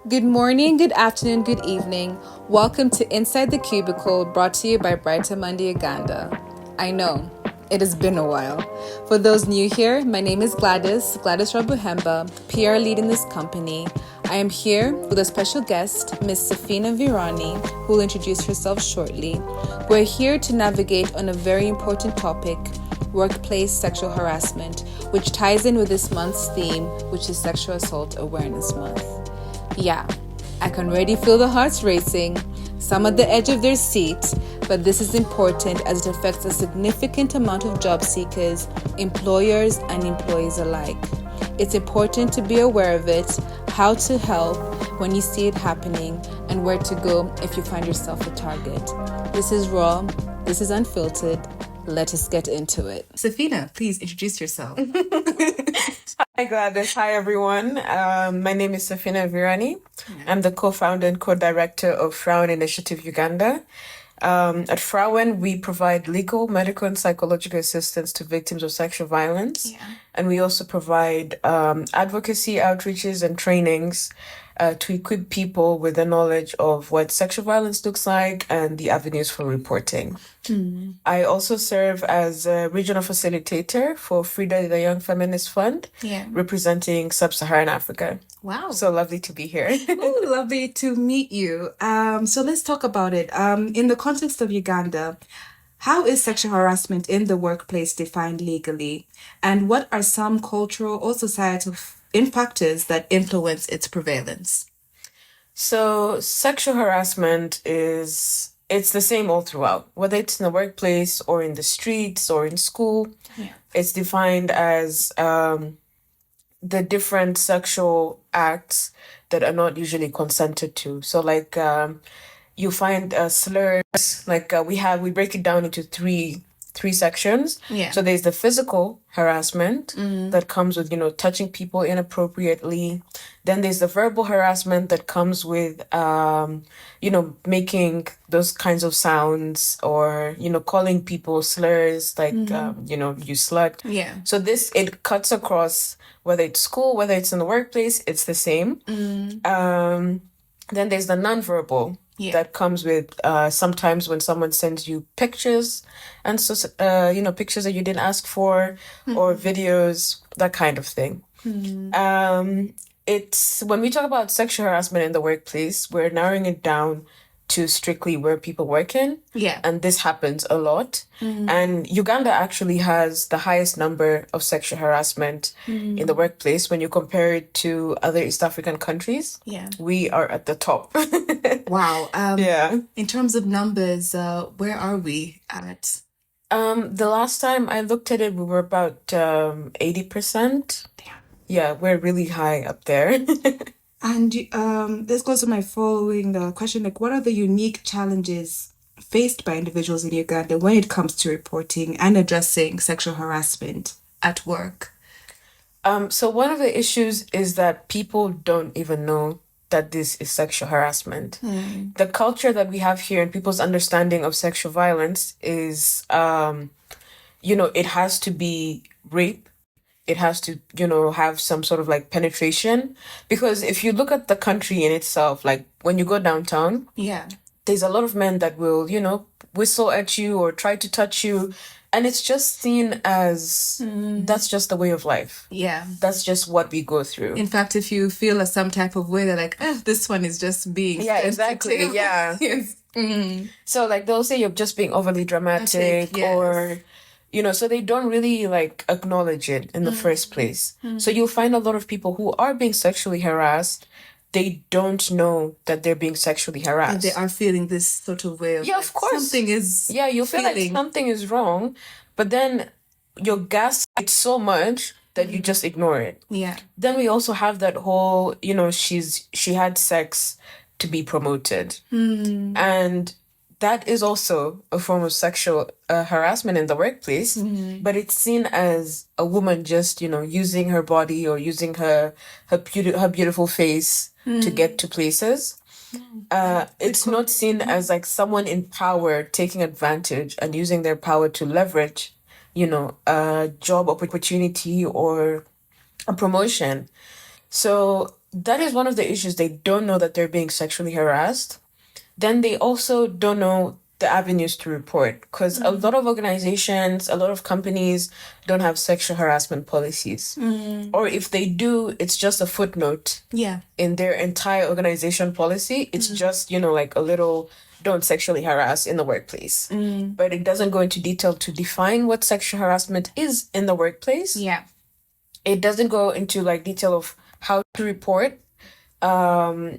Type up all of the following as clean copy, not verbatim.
Good morning, good afternoon, good evening. Welcome to Inside the Cubicle, brought to you by Brighter Monday Uganda. I know, it has been a while. For those new here, my name is Gladys Rabuhemba, PR lead in this company. I am here with a special guest, Miss Safina Virani, who will introduce herself shortly. We're here to navigate on a very important topic, workplace sexual harassment, which ties in with this month's theme, which is Sexual Assault Awareness Month. Yeah, I can already feel the hearts racing, some at the edge of their seat, but this is important as it affects a significant amount of job seekers, employers, and employees alike. It's important to be aware of it, how to help when you see it happening, and where to go if you find yourself a target. This is raw, this is unfiltered. Let us get into it. Safina, please introduce yourself. Hi, Gladys. Hi, everyone. My name is Safina Virani. I'm the co-founder and co-director of Frown Initiative Uganda. At Frown, we provide legal, medical, and psychological assistance to victims of sexual violence. And we also provide advocacy outreaches and trainings to equip people with the knowledge of what sexual violence looks like and the avenues for reporting. I also serve as a regional facilitator for Frida the Young Feminist Fund, representing Sub-Saharan Africa. Wow. So lovely to be here. Ooh, lovely to meet you. So let's talk about it. In the context of Uganda, how is sexual harassment in the workplace defined legally? And what are some cultural or societal factors that influence its prevalence? So sexual harassment it's the same all throughout, whether it's in the workplace or in the streets or in school. It's defined as the different sexual acts that are not usually consented to. So like you find slurs, like we break it down into three sections. So there's the physical harassment that comes with, touching people inappropriately. Then there's the verbal harassment that comes with, making those kinds of sounds or, calling people slurs like, you slut. So it cuts across whether it's school, whether it's in the workplace, it's the same. Then there's the nonverbal. That comes with sometimes when someone sends you pictures and so pictures that you didn't ask for or videos, that kind of thing. It's when we talk about sexual harassment in the workplace, we're narrowing it down to strictly where people work in. And this happens a lot. And Uganda actually has the highest number of sexual harassment in the workplace. When you compare it to other East African countries, we are at the top. Wow. In terms of numbers, where are we at? The last time I looked at it, we were about 80%. Damn. Yeah, we're really high up there. And this goes to my following question, like what are the unique challenges faced by individuals in Uganda when it comes to reporting and addressing sexual harassment at work? So one of the issues is that people don't even know that this is sexual harassment. The culture that we have here and people's understanding of sexual violence is, it has to be rape. It has to, have some sort of like penetration. Because if you look at the country in itself, like when you go downtown, there's a lot of men that will, whistle at you or try to touch you. And it's just seen as that's just the way of life. That's just what we go through. In fact, if you feel some type of way, they're like, this one is just being exactly. Yes. So like they'll say you're just being overly dramatic or so they don't really like acknowledge it in the first place. So you'll find a lot of people who are being sexually harassed, they don't know that they're being sexually harassed. And they are feeling this sort of way of of course. Something is you feel like something is wrong, but then you're gaslighted so much that you just ignore it. Then we also have that whole, she had sex to be promoted. And that is also a form of sexual harassment in the workplace, but it's seen as a woman just, using her body or using her beautiful face to get to places. It's not seen as like someone in power taking advantage and using their power to leverage, a job opportunity or a promotion. So that is one of the issues. They don't know that they're being sexually harassed. Then they also don't know the avenues to report, because a lot of organizations, a lot of companies don't have sexual harassment policies. Or if they do, it's just a footnote Yeah. in their entire organization policy. It's just, like a little don't sexually harass in the workplace. But it doesn't go into detail to define what sexual harassment is in the workplace. Yeah. It doesn't go into like detail of how to report, who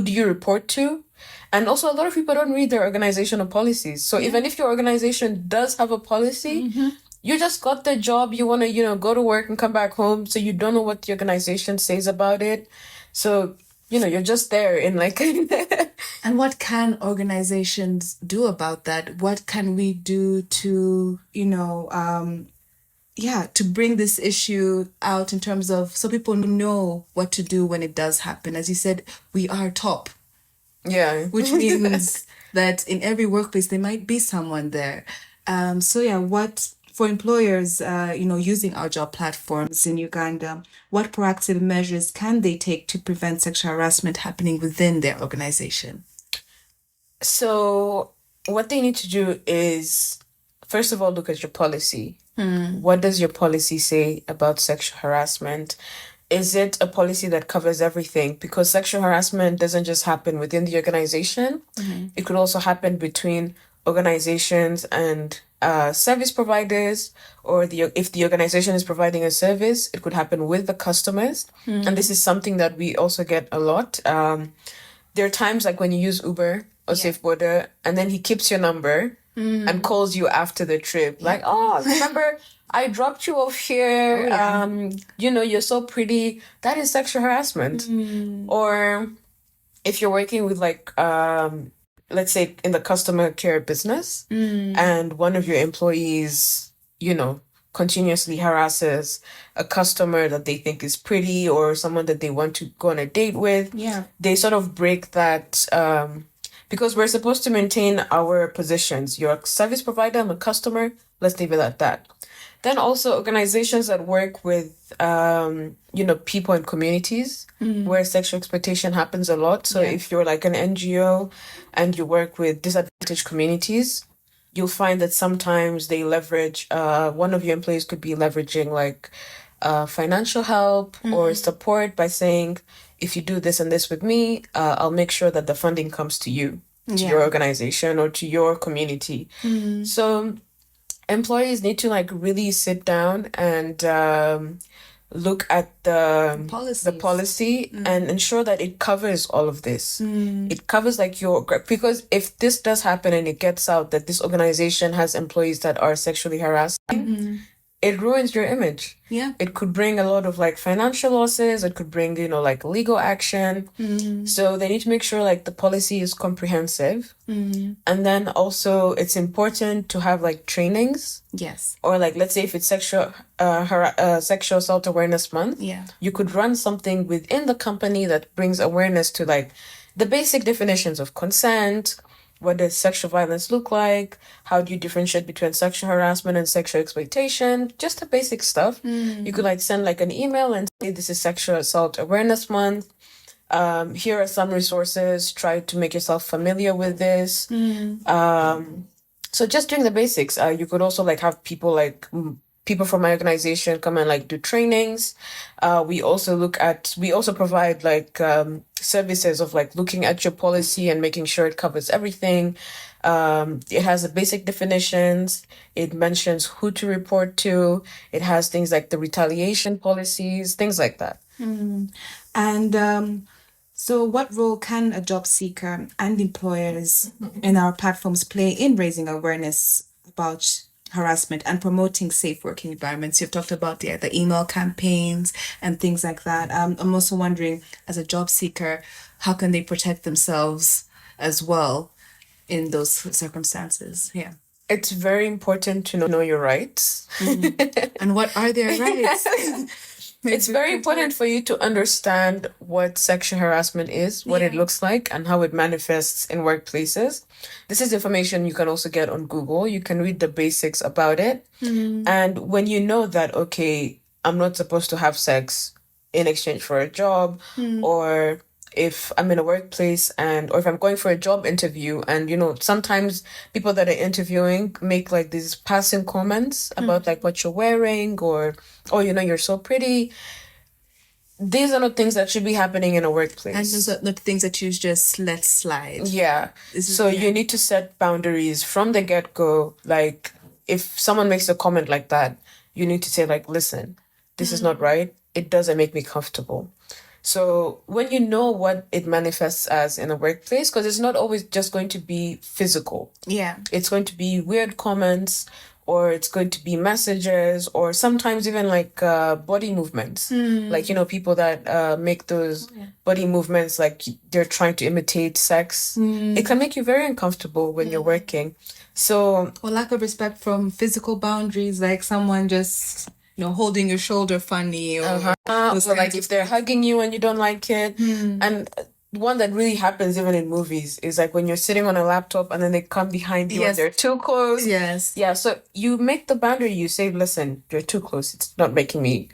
do you report to? And also a lot of people don't read their organizational policies. So even if your organization does have a policy, you just got the job, you want to, go to work and come back home. So you don't know what the organization says about it. So, you're just there in like... And what can organizations do about that? What can we do to, to bring this issue out in terms of so people know what to do when it does happen? As you said, we are top. Yeah. Which means that in every workplace, there might be someone there. What for employers, using our job platforms in Uganda, what proactive measures can they take to prevent sexual harassment happening within their organization? So what they need to do is, first of all, look at your policy. What does your policy say about sexual harassment? Is it a policy that covers everything? Because sexual harassment doesn't just happen within the organization. It could also happen between organizations and service providers, or if the organization is providing a service, it could happen with the customers. And this is something that we also get a lot. There are times like when you use Uber or SafeBorder, and then he keeps your number and calls you after the trip. Like, oh, remember I dropped you off here. You're so pretty. That is sexual harassment. Or if you're working with like, let's say in the customer care business, and one of your employees, continuously harasses a customer that they think is pretty or someone that they want to go on a date with. Yeah. They sort of break that, because we're supposed to maintain our positions. You're a service provider, I'm a customer. Let's leave it at that. Then also organizations that work with, people in communities where sexual exploitation happens a lot. So if you're like an NGO and you work with disadvantaged communities, you'll find that sometimes they leverage, one of your employees could be leveraging like financial help or support by saying, if you do this and this with me, I'll make sure that the funding comes to you, to your organization or to your community. So employees need to like really sit down and look at the policy and ensure that it covers all of this. It covers like because if this does happen and it gets out that this organization has employees that are sexually harassing, it ruins your image. Yeah. It could bring a lot of like financial losses. It could bring, like legal action. So they need to make sure like the policy is comprehensive. And then also it's important to have like trainings. Yes. Or like, let's say if it's sexual assault awareness month, you could run something within the company that brings awareness to like the basic definitions of consent. What does sexual violence look like? How do you differentiate between sexual harassment and sexual exploitation? Just the basic stuff. You could like send like an email and say, this is Sexual Assault Awareness Month. Here are some resources. Try to make yourself familiar with this. So just doing the basics. You could also like have people from my organization come and like do trainings. We also provide like services of like looking at your policy and making sure it covers everything. It has the basic definitions. It mentions who to report to. It has things like the retaliation policies, things like that. And so what role can a job seeker and employers in our platforms play in raising awareness about harassment and promoting safe working environments? You've talked about the email campaigns and things like that. I'm also wondering, as a job seeker, how can they protect themselves as well in those circumstances? Yeah. It's very important to know your rights. And what are their rights? It's very important for you to understand what sexual harassment is, what it looks like, and how it manifests in workplaces. This is information you can also get on Google. You can read the basics about it. And when you know that, okay, I'm not supposed to have sex in exchange for a job, or if I'm in a workplace or if I'm going for a job interview, and sometimes people that are interviewing make like these passing comments about like what you're wearing, or oh, you're so pretty. These are not things that should be happening in a workplace. And those are not things that you just let slide. Yeah. You need to set boundaries from the get-go. Like, if someone makes a comment like that, you need to say, like, listen, this is not right. It doesn't make me comfortable. So when you know what it manifests as in a workplace, because it's not always just going to be physical. Yeah. It's going to be weird comments, or it's going to be messages, or sometimes even like body movements. Like, people that make those body movements like they're trying to imitate sex. It can make you very uncomfortable when you're working. So, or lack of respect from physical boundaries, like someone just holding your shoulder funny, or like if they're hugging you and you don't like it. And one that really happens even in movies is like when you're sitting on a laptop and then they come behind you and they're too close. Yes. Yeah, so you make the boundary. You say, listen, you're too close. It's not making me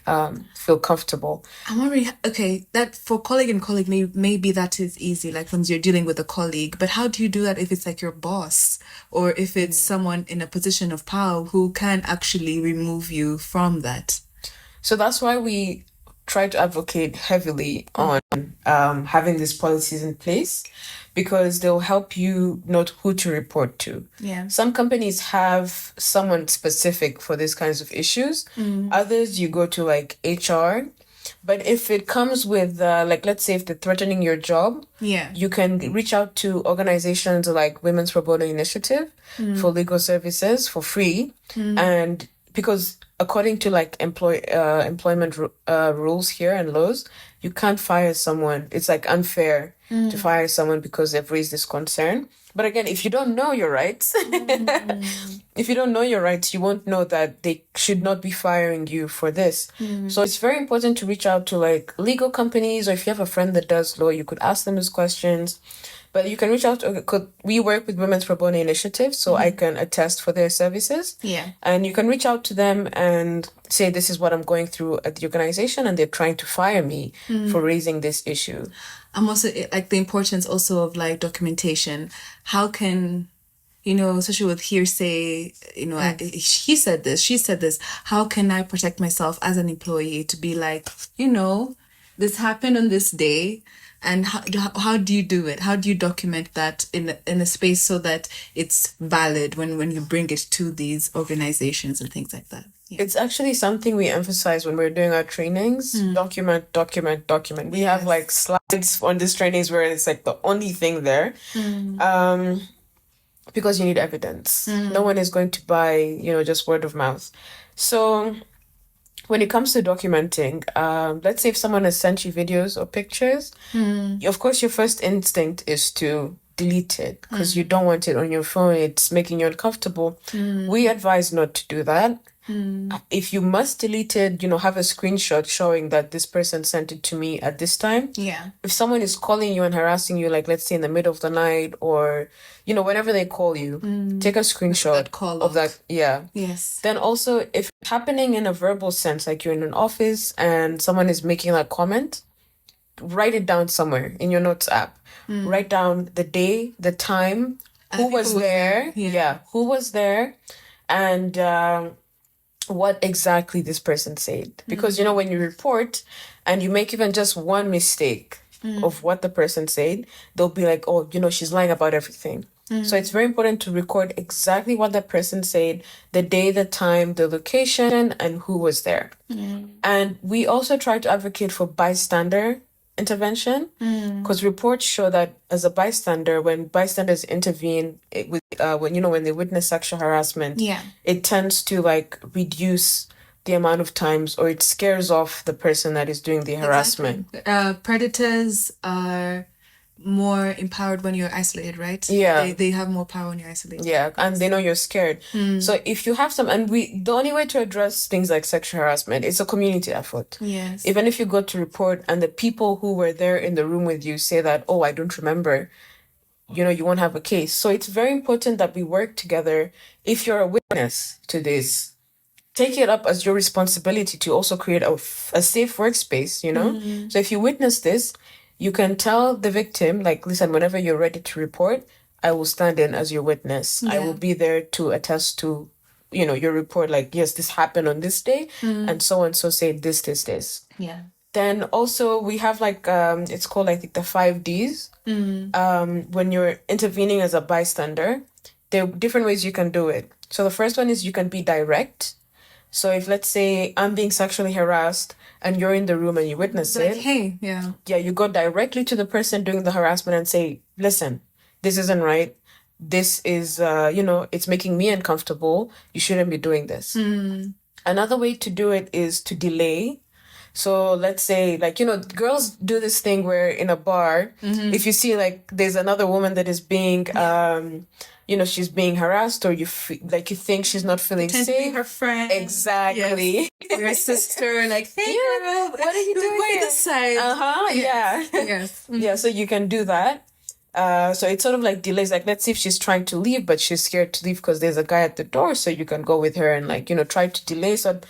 feel comfortable. I'm wondering, okay, that for colleague and colleague, maybe that is easy, like when you're dealing with a colleague. But how do you do that if it's like your boss, or if it's someone in a position of power who can actually remove you from that? So that's why we try to advocate heavily on having these policies in place, because they'll help you know who to report to. Yeah. Some companies have someone specific for these kinds of issues. Others, you go to like HR. But if it comes with, like, let's say if they're threatening your job, you can reach out to organizations like Women's Pro Bono Initiative for legal services for free. And because according to like employment rules here and laws, you can't fire someone. It's like unfair to fire someone because they've raised this concern. But again, if you don't know your rights, you won't know that they should not be firing you for this. So it's very important to reach out to like legal companies, or if you have a friend that does law, you could ask them these questions. But you can reach out to, we work with Women's Pro Bono Initiative, so I can attest for their services. Yeah. And you can reach out to them and say, this is what I'm going through at the organization, and they're trying to fire me for raising this issue. I'm also like the importance also of like documentation. How can, especially with hearsay, he said this, she said this. How can I protect myself as an employee to be like, this happened on this day? And how do you do it? How do you document that in a space so that it's valid when you bring it to these organizations and things like that? Yeah. It's actually something we emphasize when we're doing our trainings. Document. We have like slides on these trainings where it's like the only thing there. Because you need evidence. No one is going to buy, just word of mouth. So when it comes to documenting, let's say if someone has sent you videos or pictures, of course your first instinct is to delete it because you don't want it on your phone. It's making you uncomfortable. We advise not to do that. If you must delete it, have a screenshot showing that this person sent it to me at this time. Yeah. If someone is calling you and harassing you, like let's say in the middle of the night, or whenever they call you, take a screenshot of that. Yeah. Yes. Then also, if it's happening in a verbal sense, like you're in an office and someone is making that comment, write it down somewhere in your notes app. Write down the day, the time, who was there. Yeah. Who was there, and what exactly this person said. Because, when you report and you make even just one mistake of what the person said, they'll be like, oh, she's lying about everything. So it's very important to record exactly what that person said, the day, the time, the location, and who was there. And we also try to advocate for bystander intervention, because reports show that as a bystander, when bystanders intervene when they witness sexual harassment, it tends to like reduce the amount of times, or it scares off the person that is doing the harassment. Exactly. Predators are more empowered when you're isolated, right? Yeah. They have more power when you're isolated. Yeah, and they know you're scared. So if you have the only way to address things like sexual harassment is a community effort. Yes. Even if you go to report and the people who were there in the room with you say that, oh, I don't remember, you won't have a case. So it's very important that we work together. If you're a witness to this, take it up as your responsibility to also create a safe workspace, you know? So if you witness this, you can tell the victim, like, listen, whenever you're ready to report, I will stand in as your witness. I will be there to attest to, your report, like, yes, this happened on this day, and so say this. Yeah. Then also we have like, it's called, I think, the 5 Ds. When you're intervening as a bystander, there are different ways you can do it. So the first one is you can be direct. So if, let's say, I'm being sexually harassed and you're in the room and you witness it. Like, hey, yeah. Yeah, you go directly to the person doing the harassment and say, listen, this isn't right. This is, it's making me uncomfortable. You shouldn't be doing this. Another way to do it is to delay. So let's say, like, girls do this thing where in a bar, if you see, like, there's another woman that is being, she's being harassed, or you think she's not feeling Pretend safe. to be her friend. Exactly. Yes. Your sister, like, hey, girl, what are you doing by the side? Yes. Yeah. Yes. Yeah, so you can do that. So it sort of like delays, like, let's see if she's trying to leave, but she's scared to leave because there's a guy at the door, so you can go with her and, like, try to delay. So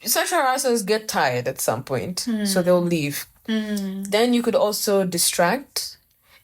sexual harassers get tired at some point, so they'll leave. Then you could also distract.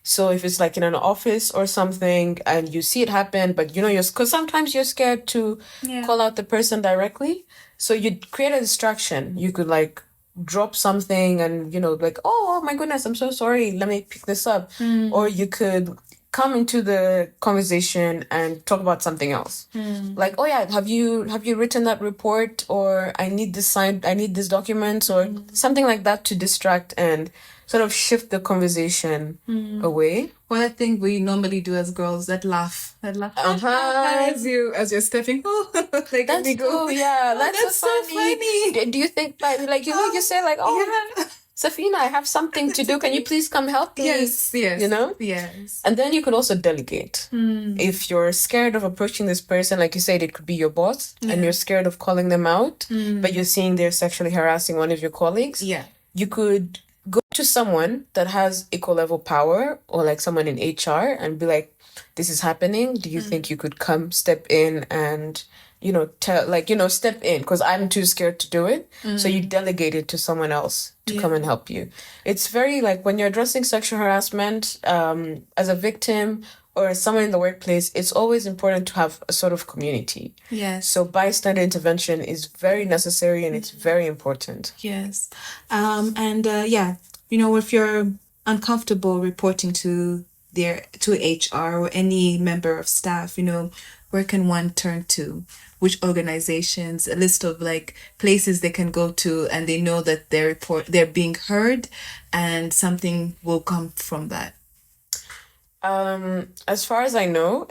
So if it's like in an office or something and you see it happen, but because sometimes you're scared to call out the person directly. So you create a distraction. You could like drop something and, like, oh my goodness, I'm so sorry. Let me pick this up. Or you could come into the conversation and talk about something else. Like, oh yeah, have you written that report, or I need this signed, I need this document, or something like that, to distract and sort of shift the conversation away. Well, I think we normally do as girls, that laugh. As you're stepping. Oh, like, that's cool. Yeah, that's so funny. Do you think, like, you say like, oh, yeah. Safina, I have something to do. Can you please come help me? Yes. Yes. And then you could also delegate. If you're scared of approaching this person, like you said, it could be your boss, and you're scared of calling them out, but you're seeing they're sexually harassing one of your colleagues. Yeah. You could go to someone that has equal level power, or like someone in HR, and be like, this is happening. Do you think you could step in and, step in, because I'm too scared to do it. So you delegate it to someone else to come and help you. It's very, like, when you're addressing sexual harassment, as a victim or as someone in the workplace, it's always important to have a sort of community. Yes. So bystander intervention is very necessary, and it's very important. Yes. If you're uncomfortable reporting to HR or any member of staff, where can one turn to? Which organizations? A list of like places they can go to, and they know that they're being heard, and something will come from that. As far as I know,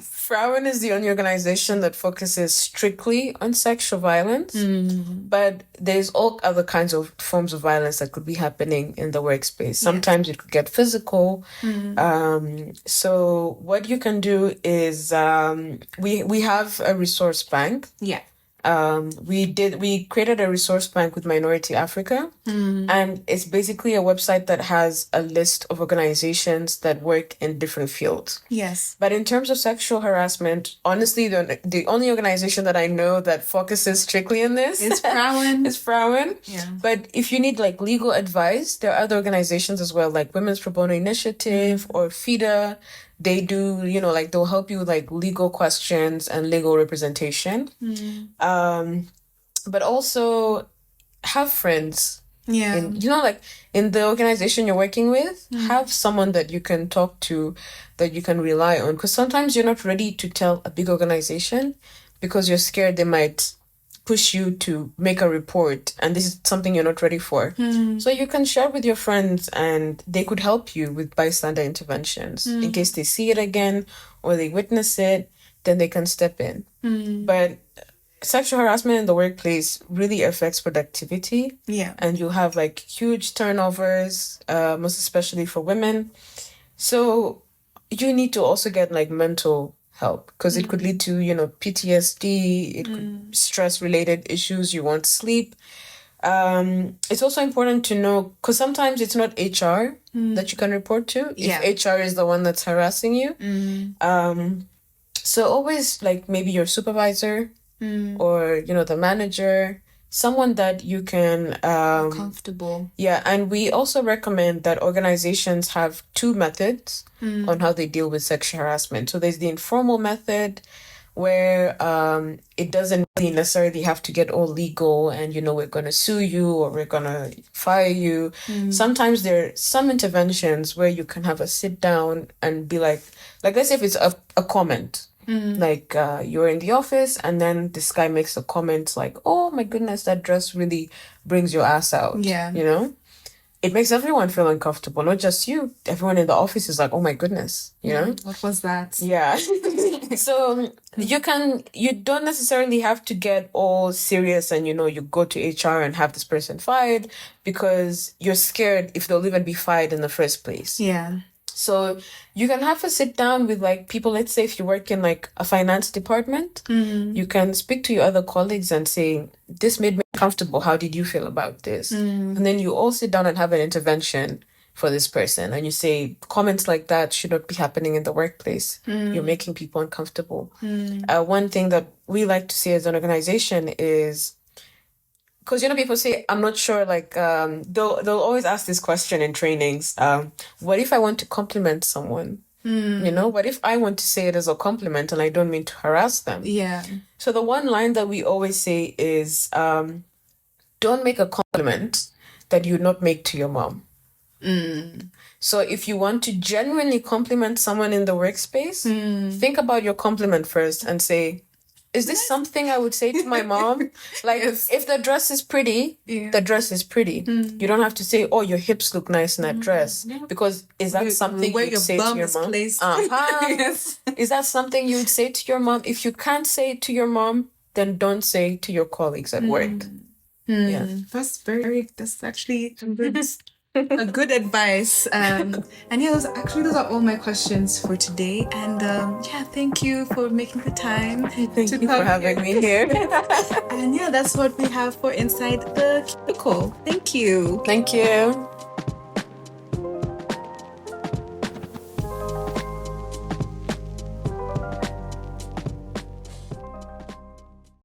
Frauen is the only organization that focuses strictly on sexual violence, but there's all other kinds of forms of violence that could be happening in the workspace. Sometimes it could get physical. So what you can do is, we have a resource bank. Yeah. We created a resource bank with Minority Africa, and it's basically a website that has a list of organizations that work in different fields. Yes. But in terms of sexual harassment, honestly, the only organization that I know that focuses strictly on this is Frauen. Is Frauen. Yeah. But if you need like legal advice, there are other organizations as well, like Women's Pro Bono Initiative or FIDA. They do, they'll help you with like legal questions and legal representation. But also have friends. Yeah. In the organization you're working with, have someone that you can talk to, that you can rely on. Because sometimes you're not ready to tell a big organization because you're scared they might push you to make a report, and this is something you're not ready for. So you can share with your friends, and they could help you with bystander interventions in case they see it again or they witness it. Then they can step in. But sexual harassment in the workplace really affects productivity. Yeah. And you have like huge turnovers, most especially for women. So you need to also get like mental help, because it could lead to, PTSD, it could stress-related issues, you won't sleep. It's also important to know, because sometimes it's not HR that you can report to, if HR is the one that's harassing you. So always, like, maybe your supervisor, or, you know, the manager, someone that you can Comfortable. yeah, and we also recommend that organizations have two methods on how they deal with sexual harassment. So there's the informal method where it doesn't really necessarily have to get all legal and, you know, we're going to sue you or we're going to fire you. Sometimes there are some interventions where you can have a sit down and be like let's say if it's a comment. Like you're in the office and then this guy makes a comment like, oh my goodness, that dress really brings your ass out. Yeah. You know? It makes everyone feel uncomfortable, not just you. Everyone in the office is like, oh my goodness, you know? What was that? Yeah. So you don't necessarily have to get all serious and, you know, you go to HR and have this person fired because you're scared if they'll even be fired in the first place. Yeah. So you can have a sit down with like people, let's say if you work in like a finance department, you can speak to your other colleagues and say, this made me comfortable. How did you feel about this? And then you all sit down and have an intervention for this person. And you say, comments like that should not be happening in the workplace. You're making people uncomfortable. One thing that we like to say as an organization is, because, you know, people say, I'm not sure, like, they'll always ask this question in trainings. What if I want to compliment someone? You know, what if I want to say it as a compliment and I don't mean to harass them? Yeah. So the one line that we always say is, don't make a compliment that you would not make to your mom. So if you want to genuinely compliment someone in the workspace, think about your compliment first and say, is this something I would say to my mom? Like, if the dress is pretty, the dress is pretty. You don't have to say, oh, your hips look nice in that dress. Because is that something you'd say to your mom? Yes. Is that something you would say to your mom? If you can't say it to your mom, then don't say it to your colleagues at work. Yeah. That's actually a good advice. And yeah, those are all my questions for today. And yeah, thank you for making the time. Thank you for having me here. And yeah, that's what we have for Inside the Cubicle. Thank you. Thank you.